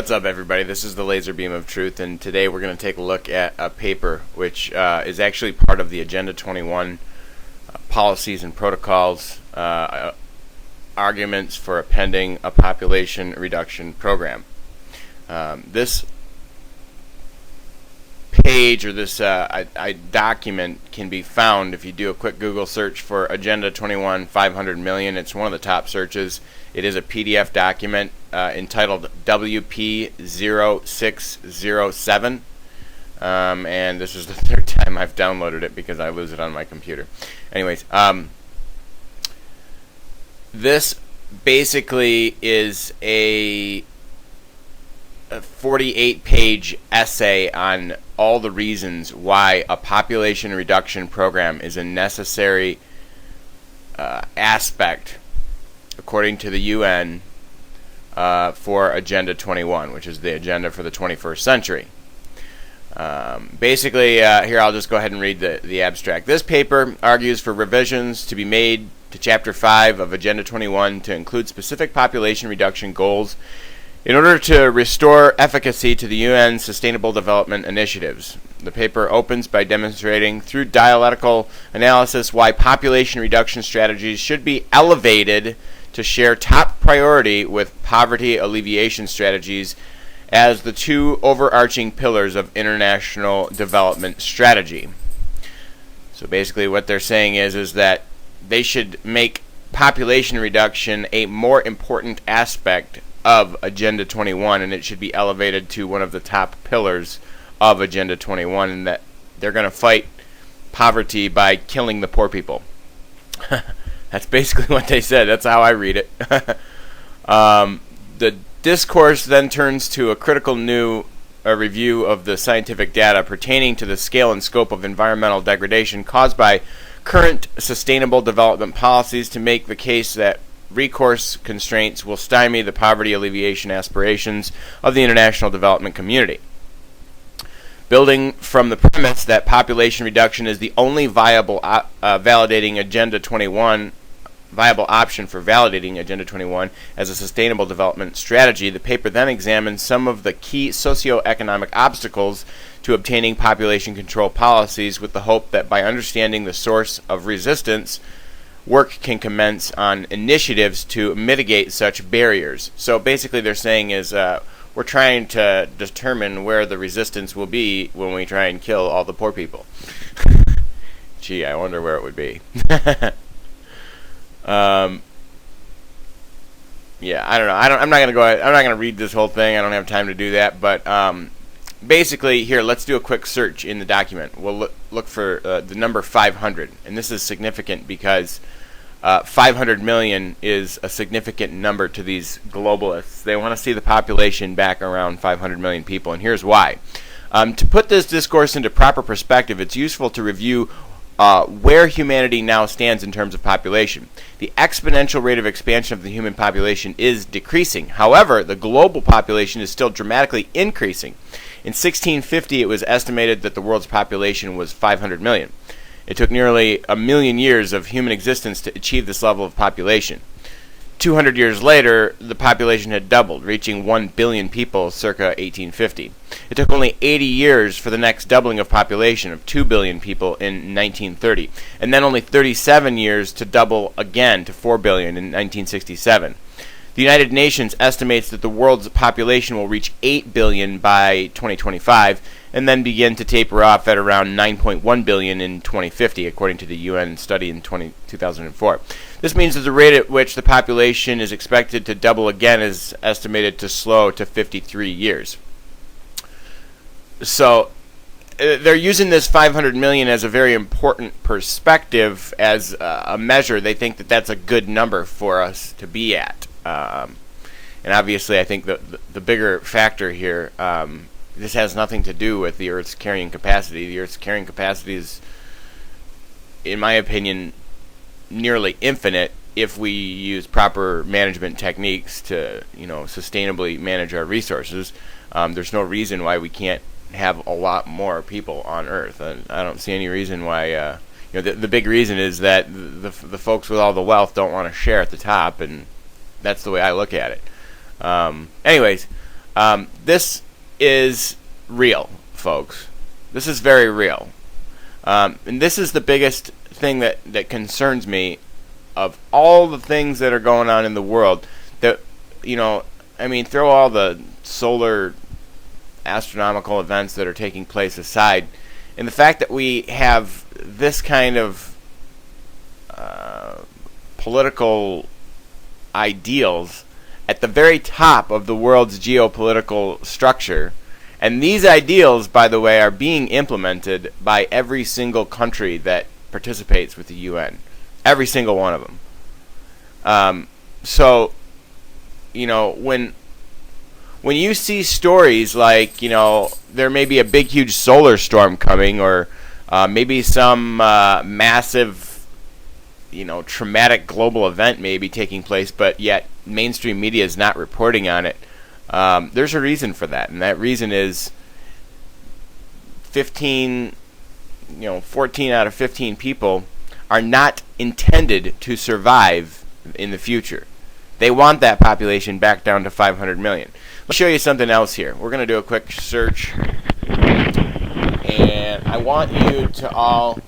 What's up, everybody? This is the Laser Beam of Truth, and today we're going to take a look at a paper which is actually part of the Agenda 21 policies and protocols, arguments for pending a population reduction program. This page or this document can be found if you do a quick Google search for Agenda 21 500 million. It's one of the top searches. It is a PDF document entitled WP0607, and this is the third time I've downloaded it because I lose it on my computer. Anyways, this basically is a 48-page essay on all the reasons why a population reduction program is a necessary aspect, according to the UN, for Agenda 21, which is the agenda for the 21st century. Basically, here I'll just go ahead and read the abstract. This paper argues for revisions to be made to Chapter 5 of Agenda 21 to include specific population reduction goals in order to restore efficacy to the UN Sustainable Development Initiatives. The paper opens by demonstrating through dialectical analysis why population reduction strategies should be elevated to share top priority with poverty alleviation strategies as the two overarching pillars of international development strategy. So basically what they're saying is that they should make population reduction a more important aspect of Agenda 21, and it should be elevated to one of the top pillars of Agenda 21, and that they're going to fight poverty by killing the poor people. That's basically what they said. That's how I read it. The discourse then turns to a critical new review of the scientific data pertaining to the scale and scope of environmental degradation caused by current sustainable development policies to make the case that recourse constraints will stymie the poverty alleviation aspirations of the international development community. Building from the premise that population reduction is the only viable validating Agenda 21 viable option for validating Agenda 21 as a sustainable development strategy, the paper then examines some of the key socioeconomic obstacles to obtaining population control policies with the hope that by understanding the source of resistance, work can commence on initiatives to mitigate such barriers. So basically they're saying is we're trying to determine where the resistance will be when we try and kill all the poor people. Gee, I wonder where it would be. Yeah, I don't know. I'm not gonna read this whole thing. I don't have time to do that. But basically, here, let's do a quick search in the document. We'll look for the number 500, and this is significant because 500 million is a significant number to these globalists. They want to see the population back around 500 million people, and here's why. To put this discourse into proper perspective, it's useful to review where humanity now stands in terms of population. The exponential rate of expansion of the human population is decreasing. However, the global population is still dramatically increasing. In 1650, it was estimated that the world's population was 500 million. It took nearly a million years of human existence to achieve this level of population. 200 years later, the population had doubled, reaching 1 billion people circa 1850. It took only 80 years for the next doubling of population of 2 billion people in 1930, and then only 37 years to double again to 4 billion in 1967. The United Nations estimates that the world's population will reach 8 billion by 2025, and then begin to taper off at around 9.1 billion in 2050, according to the UN study in 2004. This means that the rate at which the population is expected to double again is estimated to slow to 53 years. So they're using this 500 million as a very important perspective as a measure. They think that that's a good number for us to be at. And obviously I think the bigger factor here, this has nothing to do with the Earth's carrying capacity. The Earth's carrying capacity is, in my opinion, nearly infinite if we use proper management techniques to, sustainably manage our resources. There's no reason why we can't have a lot more people on Earth. And I don't see any reason why. The big reason is that the folks with all the wealth don't want to share at the top, and that's the way I look at it. Anyways, This is real, folks. This is very real. And this is the biggest thing that concerns me of all the things that are going on in the world. That, throw all the solar astronomical events that are taking place aside, and the fact that we have this kind of political ideals at the very top of the world's geopolitical structure. And these ideals, by the way, are being implemented by every single country that participates with the UN. Every single one of them. When you see stories like, there may be a big, huge solar storm coming, or maybe some massive, traumatic global event may be taking place, but yet mainstream media is not reporting on it, there's a reason for that. And that reason is 14 out of 15 people are not intended to survive in the future. They want that population back down to 500 million. Let's show you something else here. We're going to do a quick search. And I want you to all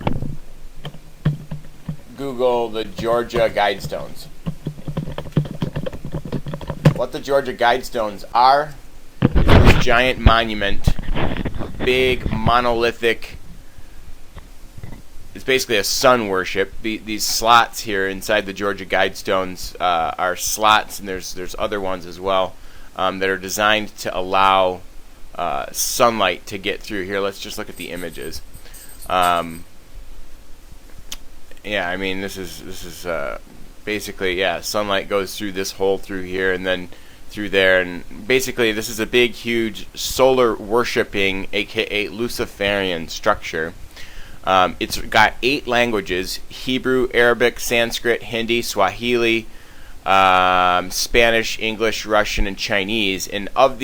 Google the Georgia Guidestones. What the Georgia Guidestones are is this giant monument, a big monolithic. It's basically a sun worship. These slots here inside the Georgia Guidestones are slots, and there's other ones as well that are designed to allow sunlight to get through here. Let's just look at the images. This is basically, sunlight goes through this hole through here and then through there, and basically this is a big, huge solar worshipping, aka Luciferian structure. It's got 8 languages: Hebrew, Arabic, Sanskrit, Hindi, Swahili, Spanish, English, Russian, and Chinese. And of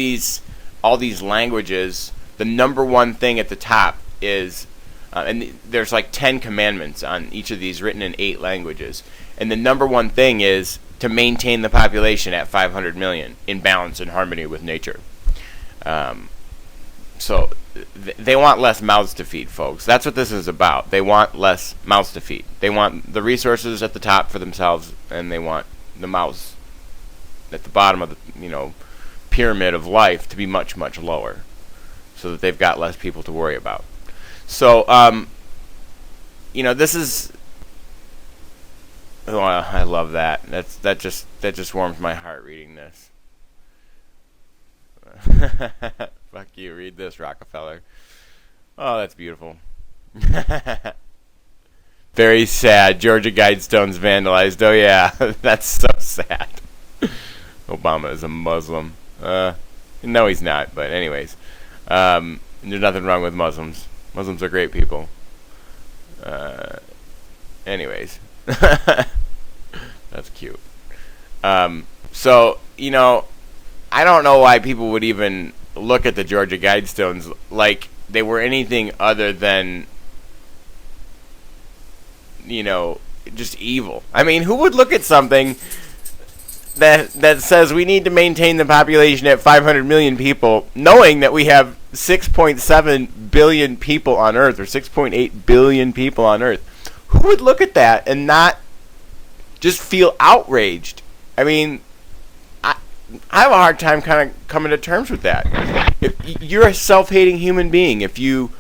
all these languages, the number one thing at the top is, and there's like 10 commandments on each of these written in 8 languages. And the number one thing is to maintain the population at 500 million in balance and harmony with nature. So they want less mouths to feed, folks. That's what this is about. They want less mouths to feed. They want the resources at the top for themselves, and they want the mouths at the bottom of the pyramid of life to be much, much lower, so that they've got less people to worry about. So this is. Oh, I love that. That just warms my heart reading this. Fuck you, read this, Rockefeller. Oh, that's beautiful. Very sad. Georgia Guidestones vandalized. Oh, yeah. That's so sad. Obama is a Muslim. No, he's not, but anyways. There's nothing wrong with Muslims. Muslims are great people. Anyways. That's cute. I don't know why people would even look at the Georgia Guidestones like they were anything other than, just evil. I mean, who would look at something that says we need to maintain the population at 500 million people, knowing that we have 6.7 billion people on Earth, or 6.8 billion people on Earth? Who would look at that and not just feel outraged? I mean, I have a hard time kind of coming to terms with that. If you're a self-hating human being, if you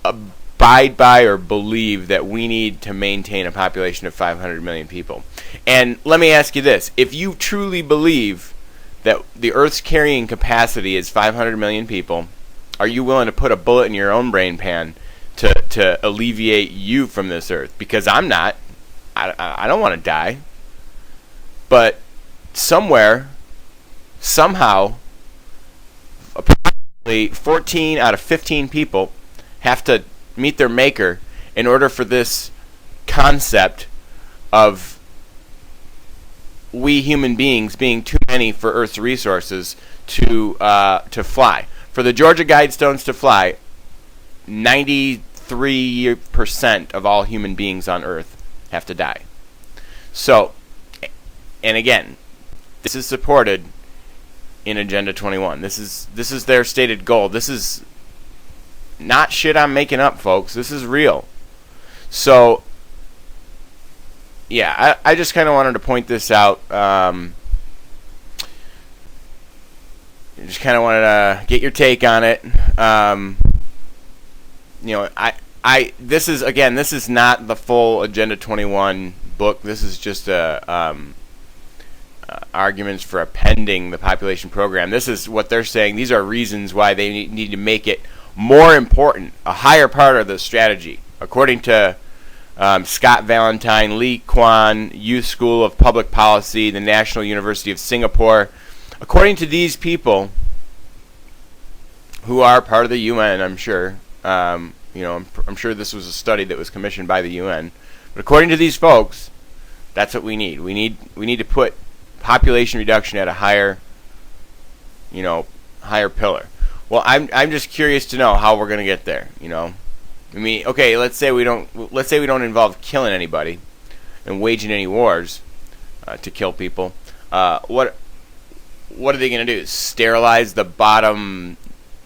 abide by or believe that we need to maintain a population of 500 million people. And let me ask you this. If you truly believe that the Earth's carrying capacity is 500 million people, are you willing to put a bullet in your own brain pan to alleviate you from this Earth? Because I'm not. I don't want to die. But somewhere, somehow, approximately 14 out of 15 people have to meet their maker in order for this concept of we human beings being too many for Earth's resources to fly. For the Georgia Guidestones to fly, 93% of all human beings on Earth have to die. So, and again, this is supported in Agenda 21. This is their stated goal. This is not shit I'm making up, folks. This is real. So, yeah, I just kind of wanted to point this out. Just kind of wanted to get your take on it. This is not the full Agenda 21 book. This is just arguments for appending the population program. This is what they're saying. These are reasons why they need to make it more important, a higher part of the strategy. According to Scott Valentine, Lee Kwan, Youth School of Public Policy, the National University of Singapore. According to these people, who are part of the UN, I'm sure. I'm sure this was a study that was commissioned by the UN. But according to these folks, that's what we need. We need to put population reduction at a higher pillar. Well, I'm just curious to know how we're going to get there. I mean, okay, let's say we don't involve killing anybody and waging any wars to kill people. What are they going to do? Sterilize the bottom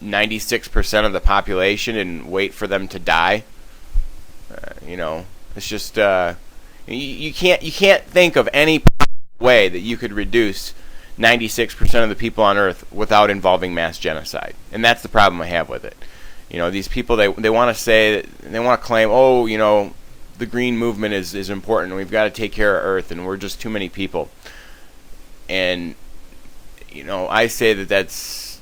96% of the population and wait for them to die? It's just you can't think of any way that you could reduce 96% of the people on Earth without involving mass genocide, and that's the problem I have with it. These people, they want to say, they want to claim, the green movement is important, and we've got to take care of Earth, and we're just too many people. And I say that's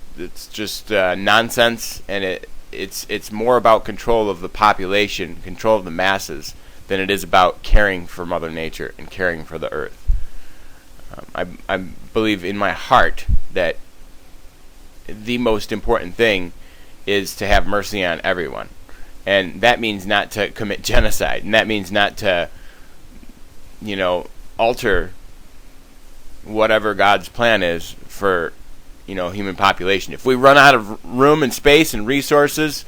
just nonsense, and it's more about control of the population, control of the masses, than it is about caring for Mother Nature and caring for the Earth. I believe in my heart that the most important thing is to have mercy on everyone. And that means not to commit genocide. And that means not to, alter whatever God's plan is for, human population. If we run out of room and space and resources,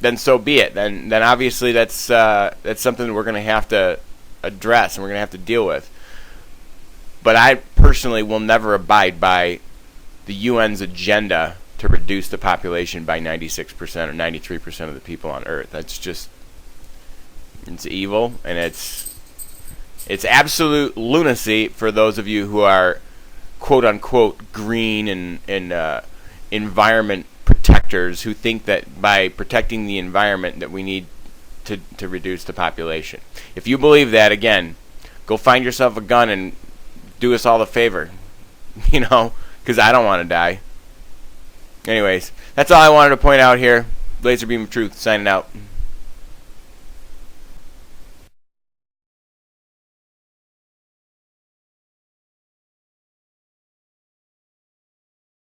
then so be it. Then obviously that's something we're going to have to address and we're going to have to deal with. But I personally will never abide by the UN's agenda to reduce the population by 96% or 93% of the people on Earth. That's just, it's evil, and it's absolute lunacy for those of you who are quote-unquote green and environment protectors who think that by protecting the environment that we need to reduce the population. If you believe that, again, go find yourself a gun and do us all a favor, because I don't want to die. Anyways, that's all I wanted to point out here. Laser Beam of Truth, signing out.